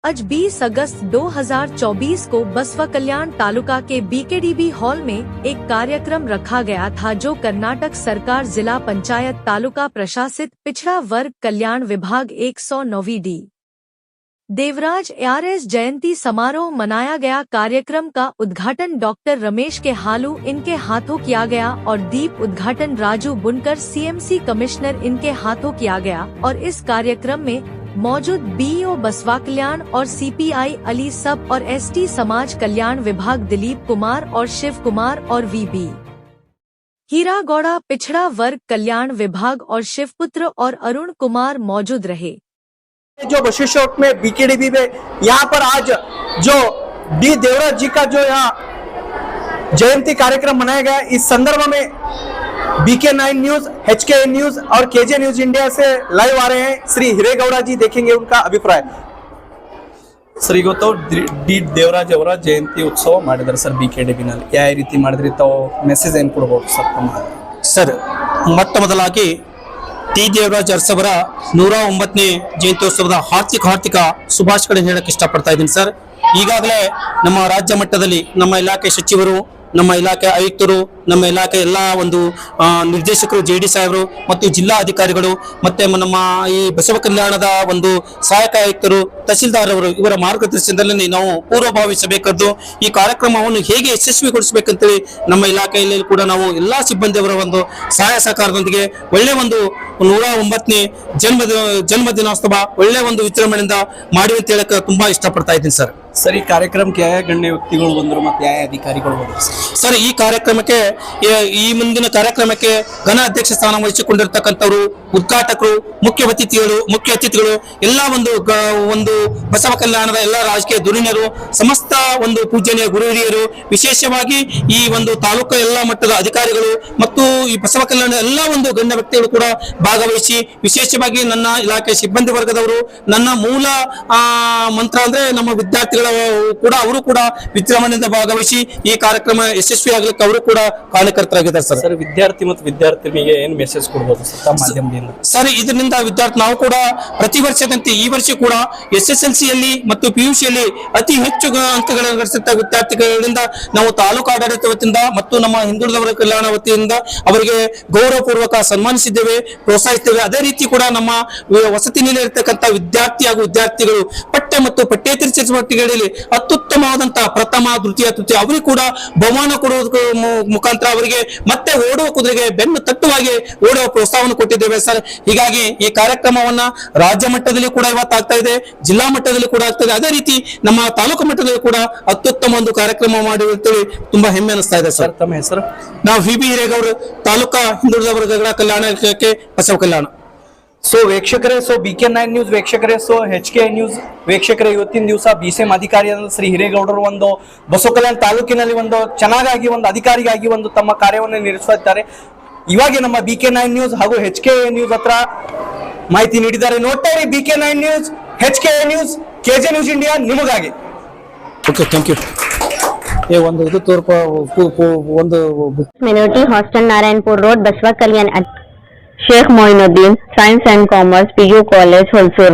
आज 20 अगस्त 2024 को बसवा कल्याण तालुका के बीकेडीबी हॉल में एक कार्यक्रम रखा गया था, जो कर्नाटक सरकार जिला पंचायत तालुका प्रशासित पिछड़ा वर्ग कल्याण विभाग 109वीं डी देवराज ARS जयंती समारोह मनाया गया। कार्यक्रम का उद्घाटन डॉक्टर रमेश के हालू इनके हाथों किया गया और दीप उद्घाटन राजू बुनकर CMC कमिश्नर इनके हाथों किया गया। और इस कार्यक्रम में मौजूद BEO बसवा कल्याण और CPI अली सब और ST समाज कल्याण विभाग दिलीप कुमार और शिव कुमार और VB हीरागौड़ा पिछड़ा वर्ग कल्याण विभाग और शिवपुत्र और अरुण कुमार मौजूद रहे। जो बशिष्ठ में BKDB में यहाँ पर आज जो डी देवराज जी का जो यहाँ जयंती कार्यक्रम मनाया गया, इस संदर्भ में BK9 न्यूज, HK न्यूज और KJ न्यूज इंडिया से लाइव आ रहे हैं श्री हिरेगौड़ा जी। देखेंगे उनका अभिप्राय। सर, ಇವತ್ತು ಡಿ ದೇವರಾಜ್ ಅವರ ಜಯಂತಿ ಉತ್ಸವ ಮಾಡಿದ್ದಾರೆ ಸರ್ BKDB ನಲ್ಲಿ। ಯಾವ ರೀತಿ ಮಾಡಿದ್ರಿ ತಾವು ಮೆಸೇಜ್ ಏನು ಕೊಡಬಹುದು ಸರ್ ತಮ್ಮ? ಸರ್, ಮೊಟ್ಟ ಮೊದಲಾಗಿ ಟಿ ದೇವರಾಜ್ ಅರಸವರ 109ನೇ ಜಯಂತ್ಯೋತ್ಸವದ ಹಾರ್ದಿಕ ಶುಭಾಶಯಗಳನ್ನು ಹೇಳಕ್ಕೆ ಇಷ್ಟಪಡ್ತಾ ಇದ್ದೀನಿ ಸರ್। ಈಗಾಗಲೇ ನಮ್ಮ ರಾಜ್ಯ ಮಟ್ಟದಲ್ಲಿ ನಮ್ಮ ಇಲಾಖೆ ಸಚಿವರು, ನಮ್ಮ ಇಲಾಖೆ ಆಯುಕ್ತರು, ನಮ್ಮ ಇಲಾಖೆ ಎಲ್ಲ ಒಂದು ನಿರ್ದೇಶಕರು, JD ಸಾಹೇಬರು ಮತ್ತು ಜಿಲ್ಲಾ ಅಧಿಕಾರಿಗಳು ಮತ್ತೆ ನಮ್ಮ ಈ ಬಸವ ಕಲ್ಯಾಣದ ಒಂದು ಸಹಾಯಕ ಆಯುಕ್ತರು, ತಹಸೀಲ್ದಾರ್ ಅವರು ಇವರ ಮಾರ್ಗದರ್ಶನದಲ್ಲಿ ನಾವು ಪೂರ್ವಭಾವಿ ಸಭೆಕರೆದು ಈ ಕಾರ್ಯಕ್ರಮವನ್ನು ಹೇಗೆ ಯಶಸ್ವಿಗೊಳಿಸಬೇಕಂತೇಳಿ ನಮ್ಮ ಇಲಾಖೆಯಲ್ಲಿ ಕೂಡ ನಾವು ಎಲ್ಲಾ ಸಿಬ್ಬಂದಿಯವರ ಒಂದು ಸಹಾಯ ಸಹಕಾರದೊಂದಿಗೆ ಒಳ್ಳೆ ಒಂದು 109ನೇ ಜನ್ಮದಿನೋತ್ಸವ ಒಳ್ಳೆ ಒಂದು ವಿಜೃಂಭಣೆಯಿಂದ ಮಾಡಿ ಅಂತ ಹೇಳಕ್ಕೆ ತುಂಬಾ ಇಷ್ಟಪಡ್ತಾ ಇದ್ದೀನಿ ಸರ್। ಸರ್, ಈ ಕಾರ್ಯಕ್ರಮಕ್ಕೆ ಯಾವ ಗಣ್ಯ ವ್ಯಕ್ತಿಗಳು ಬಂದರು ಮತ್ತೆ ಯಾವ ಅಧಿಕಾರಿಗಳು ಬಂದರು ಸರ್? ಈ ಕಾರ್ಯಕ್ರಮಕ್ಕೆ, ಈ ಮುಂದಿನ ಕಾರ್ಯಕ್ರಮಕ್ಕೆ ಘನ ಅಧ್ಯಕ್ಷ ಸ್ಥಾನ ವಹಿಸಿಕೊಂಡಿರ್ತಕ್ಕಂಥವರು, ಉದ್ಘಾಟಕರು, ಮುಖ್ಯ ಅತಿಥಿಗಳು ಎಲ್ಲ ಒಂದು ಬಸವ ಕಲ್ಯಾಣದ ಎಲ್ಲ ರಾಜಕೀಯ ಧುರೀಣರು, ಸಮಸ್ತ ಒಂದು ಪೂಜನೀಯ ಗುರು ಹಿರಿಯರು, ವಿಶೇಷವಾಗಿ ಈ ಒಂದು ತಾಲೂಕು ಎಲ್ಲ ಮಟ್ಟದ ಅಧಿಕಾರಿಗಳು ಮತ್ತು ಈ ಬಸವ ಕಲ್ಯಾಣ ಎಲ್ಲ ಒಂದು ಗಣ್ಯ ವ್ಯಕ್ತಿಗಳು ಕೂಡ ಭಾಗವಹಿಸಿ, ವಿಶೇಷವಾಗಿ ನನ್ನ ಇಲಾಖೆ ಸಿಬ್ಬಂದಿ ವರ್ಗದವರು, ನನ್ನ ಮೂಲ ಮಂತ್ರ ಅಂದ್ರೆ ನಮ್ಮ ವಿದ್ಯಾರ್ಥಿಗಳ ಕೂಡ ಅವರು ಕೂಡ ವಿಜೃಂಭಣೆಯಿಂದ ಭಾಗವಹಿಸಿ ಈ ಕಾರ್ಯಕ್ರಮ ಯಶಸ್ವಿ ಆಗ್ಲಿಕ್ಕೆ ಅವರು ಕೂಡ ಕಾರಣಕರ್ತರಾಗಿದ್ದಾರೆ ಸರ್। ಸರ್, ವಿದ್ಯಾರ್ಥಿ ಮತ್ತು ವಿದ್ಯಾರ್ಥಿನಿಗೆ ಏನು ಮೆಸೇಜ್ ಕೊಡಬಹುದು ಸರ್ ಮಾಧ್ಯಮದಿಂದ? ಸರ್, ಇದರಿಂದ ನಾವು ಕೂಡ ಪ್ರತಿ ವರ್ಷದಂತೆ ಈ ವರ್ಷ ಕೂಡ SSLCಯಲ್ಲಿ ಮತ್ತು PUCಯಲ್ಲಿ ಅತಿ ಹೆಚ್ಚು ಅಂಕಗಳನ್ನು ಗಳಿಸಿದ ವಿದ್ಯಾರ್ಥಿಗಳಿಂದ ನಾವು ತಾಲೂಕು ಆಡಳಿತ ವತಿಯಿಂದ ಮತ್ತು ನಮ್ಮ ಹಿಂದುಳಿದವರ ಕಲ್ಯಾಣ ವತಿಯಿಂದ ಅವರಿಗೆ ಗೌರವಪೂರ್ವಕ ಸನ್ಮಾನಿಸಿದ್ದೇವೆ, ಪ್ರೋತ್ಸಾಹಿಸಿದ್ದೇವೆ। ಅದೇ ರೀತಿ ಕೂಡ ನಮ್ಮ ವಸತಿ ನಿಲಯ ಇರತಕ್ಕಂಥ ವಿದ್ಯಾರ್ಥಿ ಹಾಗೂ ವಿದ್ಯಾರ್ಥಿಗಳು ಪಠ್ಯ ಮತ್ತು ಪಠ್ಯೇತರ ಚಟುವಟಿಕೆಗಳಲ್ಲಿ ಅತ್ಯುತ್ತಮವಾದಂತಹ ಪ್ರಥಮ, ದ್ವಿತೀಯ, ತೃತೀಯ ಅವರಿಗೆ ಕೂಡ ಬಹುಮಾನ ಕೊಡುವುದರ ಮುಖಾಂತರ ಅವರಿಗೆ ಮತ್ತೆ ಓಡುವ ಕುದುರೆಗೆ ಬೆನ್ನು ತಟ್ಟುವಾಗಿ ಓಡುವ ಪ್ರೋತ್ಸಾಹವನ್ನು ಕೊಟ್ಟಿದ್ದೇವೆ ಸರ್। ಹೀಗಾಗಿ ಈ ಕಾರ್ಯಕ್ರಮವನ್ನ ರಾಜ್ಯ ಮಟ್ಟದಲ್ಲಿ ಕೂಡ ಇವತ್ತು ಆಗ್ತಾ ಇದೆ, ಜಿಲ್ಲಾ ಮಟ್ಟದಲ್ಲಿ ಕೂಡ ಆಗ್ತಾ ಇದೆ, ಅದೇ ರೀತಿ ನಮ್ಮ ತಾಲೂಕು ಮಟ್ಟದಲ್ಲಿ ಕೂಡ ಅತ್ಯುತ್ತಮ ಒಂದು ಕಾರ್ಯಕ್ರಮ ಮಾಡಿರುತ್ತೇವೆ, ತುಂಬಾ ಹೆಮ್ಮೆ ಅನಿಸ್ತಾ ಇದೆ ಸರ್। ತಮ್ಮ ಹೆಸರು? ನಾವು VB ಹಿರೇಗೌಡ, ತಾಲೂಕಾ ಹಿಂದುಳಿದ ವರ್ಗಗಳ ಕಲ್ಯಾಣ ಇಲಾಖೆ, ಬಸವ ಕಲ್ಯಾಣ। ವೀಕ್ಷಕರೇ, BK9 ನ್ಯೂಸ್ ವೀಕ್ಷಕರೇ, HK ನ್ಯೂಸ್ ವೀಕ್ಷಕರೇ, ಇವತ್ತಿನ ದಿವಸ BCM ಅಧಿಕಾರಿಯಾದ ಶ್ರೀ ಹಿರೇಗೌಡರು ಒಂದು ಬಸವ ಕಲ್ಯಾಣ ತಾಲೂಕಿನಲ್ಲಿ ಒಂದು ಚೆನ್ನಾಗಿ ಒಂದು ಅಧಿಕಾರಿಯಾಗಿ ಒಂದು ತಮ್ಮ ಕಾರ್ಯವನ್ನು ನಿರ್ವಹಿಸುತ್ತಿದ್ದಾರೆ। ಇವಾಗ ನಮ್ಮ BK9 ನ್ಯೂಸ್ ಹಾಗೂ HK ನ್ಯೂಸ್ ಹತ್ರ ಮಾಹಿತಿ ನೀಡಿದ್ದಾರೆ। ನೋಡ್ತಾ ಇರಿ BK9 news, HK news, KJ news India ನಿಮಗಾಗಿ। Okay, thank you. ಒಂದು ಇದು ತೋರ್ಪ ಒಂದು मिनोटी hostel Narayanpur road Basava Kalyan Shaikh Moinuddin science and commerce PU college होलसोर